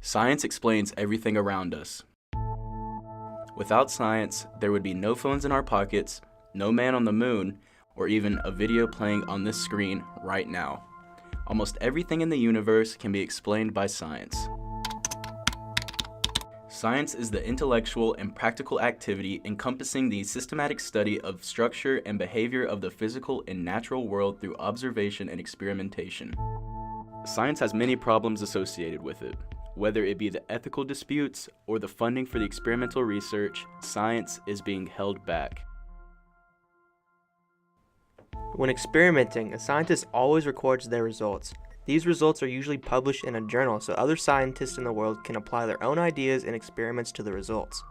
Science explains everything around us. Without science, there would be no phones in our pockets, no man on the moon, or even a video playing on this screen right now. Almost everything in the universe can be explained by science. Science is the intellectual and practical activity encompassing the systematic study of structure and behavior of the physical and natural world through observation and experimentation. Science has many problems associated with it. Whether it be the ethical disputes or the funding for the experimental research, science is being held back. When experimenting, a scientist always records their results. These results are usually published in a journal so other scientists in the world can apply their own ideas and experiments to the results.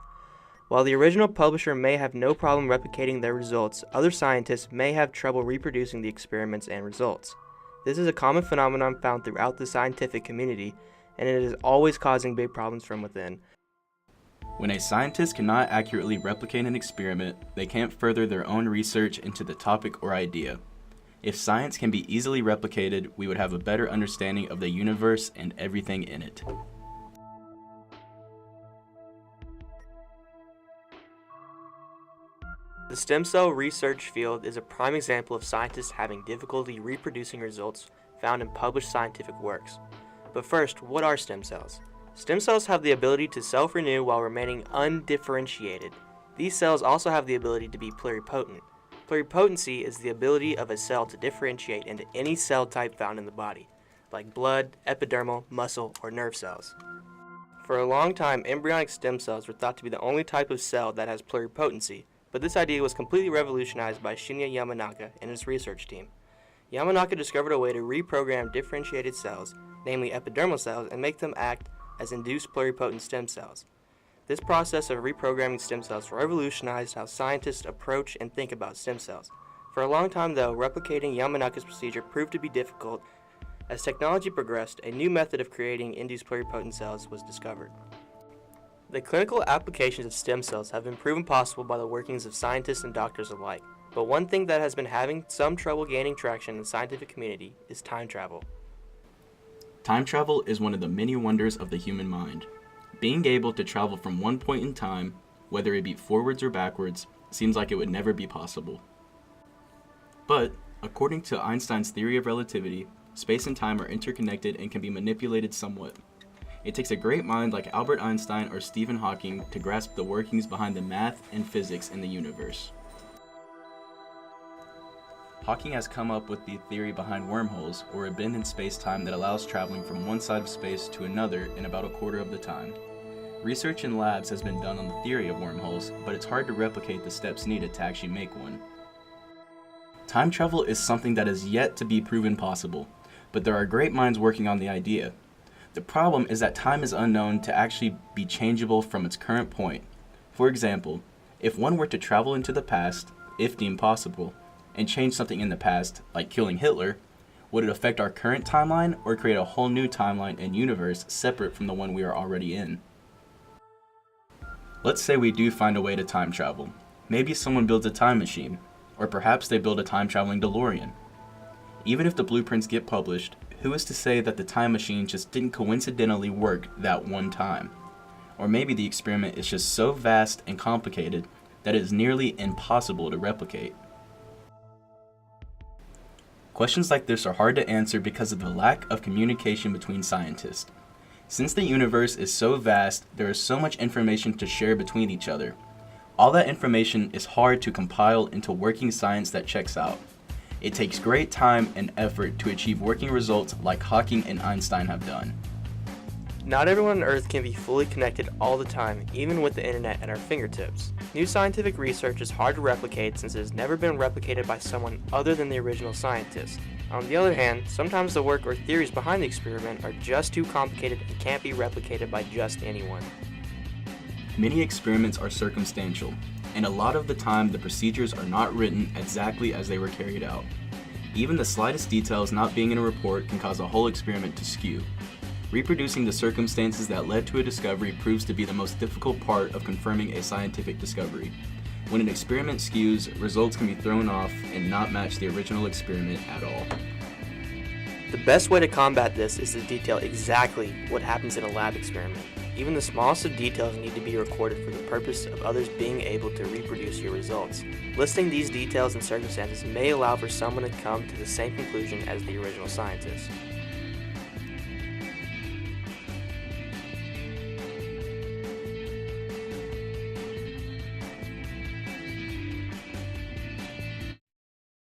While the original publisher may have no problem replicating their results, other scientists may have trouble reproducing the experiments and results. This is a common phenomenon found throughout the scientific community, and it is always causing big problems from within. When a scientist cannot accurately replicate an experiment, they can't further their own research into the topic or idea. If science can be easily replicated, we would have a better understanding of the universe and everything in it. The stem cell research field is a prime example of scientists having difficulty reproducing results found in published scientific works. But first, what are stem cells? Stem cells have the ability to self-renew while remaining undifferentiated. These cells also have the ability to be pluripotent. Pluripotency is the ability of a cell to differentiate into any cell type found in the body, like blood, epidermal, muscle, or nerve cells. For a long time, embryonic stem cells were thought to be the only type of cell that has pluripotency, but this idea was completely revolutionized by Shinya Yamanaka and his research team. Yamanaka discovered a way to reprogram differentiated cells, namely epidermal cells, and make them act as induced pluripotent stem cells. This process of reprogramming stem cells revolutionized how scientists approach and think about stem cells. For a long time, though, replicating Yamanaka's procedure proved to be difficult. As technology progressed, a new method of creating induced pluripotent cells was discovered. The clinical applications of stem cells have been proven possible by the workings of scientists and doctors alike. But one thing that has been having some trouble gaining traction in the scientific community is time travel. Time travel is one of the many wonders of the human mind. Being able to travel from one point in time, whether it be forwards or backwards, seems like it would never be possible. But, according to Einstein's theory of relativity, space and time are interconnected and can be manipulated somewhat. It takes a great mind like Albert Einstein or Stephen Hawking to grasp the workings behind the math and physics in the universe. Hawking has come up with the theory behind wormholes, or a bend in space-time that allows traveling from one side of space to another in about a quarter of the time. Research in labs has been done on the theory of wormholes, but it's hard to replicate the steps needed to actually make one. Time travel is something that is yet to be proven possible, but there are great minds working on the idea. The problem is that time is unknown to actually be changeable from its current point. For example, if one were to travel into the past, if deemed possible, and change something in the past, like killing Hitler, would it affect our current timeline or create a whole new timeline and universe separate from the one we are already in? Let's say we do find a way to time travel. Maybe someone builds a time machine, or perhaps they build a time-traveling DeLorean. Even if the blueprints get published, who is to say that the time machine just didn't coincidentally work that one time? Or maybe the experiment is just so vast and complicated that it is nearly impossible to replicate. Questions like this are hard to answer because of the lack of communication between scientists. Since the universe is so vast, there is so much information to share between each other. All that information is hard to compile into working science that checks out. It takes great time and effort to achieve working results like Hawking and Einstein have done. Not everyone on Earth can be fully connected all the time, even with the internet at our fingertips. New scientific research is hard to replicate since it has never been replicated by someone other than the original scientist. On the other hand, sometimes the work or theories behind the experiment are just too complicated and can't be replicated by just anyone. Many experiments are circumstantial, and a lot of the time the procedures are not written exactly as they were carried out. Even the slightest details not being in a report can cause a whole experiment to skew. Reproducing the circumstances that led to a discovery proves to be the most difficult part of confirming a scientific discovery. When an experiment skews, results can be thrown off and not match the original experiment at all. The best way to combat this is to detail exactly what happens in a lab experiment. Even the smallest of details need to be recorded for the purpose of others being able to reproduce your results. Listing these details and circumstances may allow for someone to come to the same conclusion as the original scientist.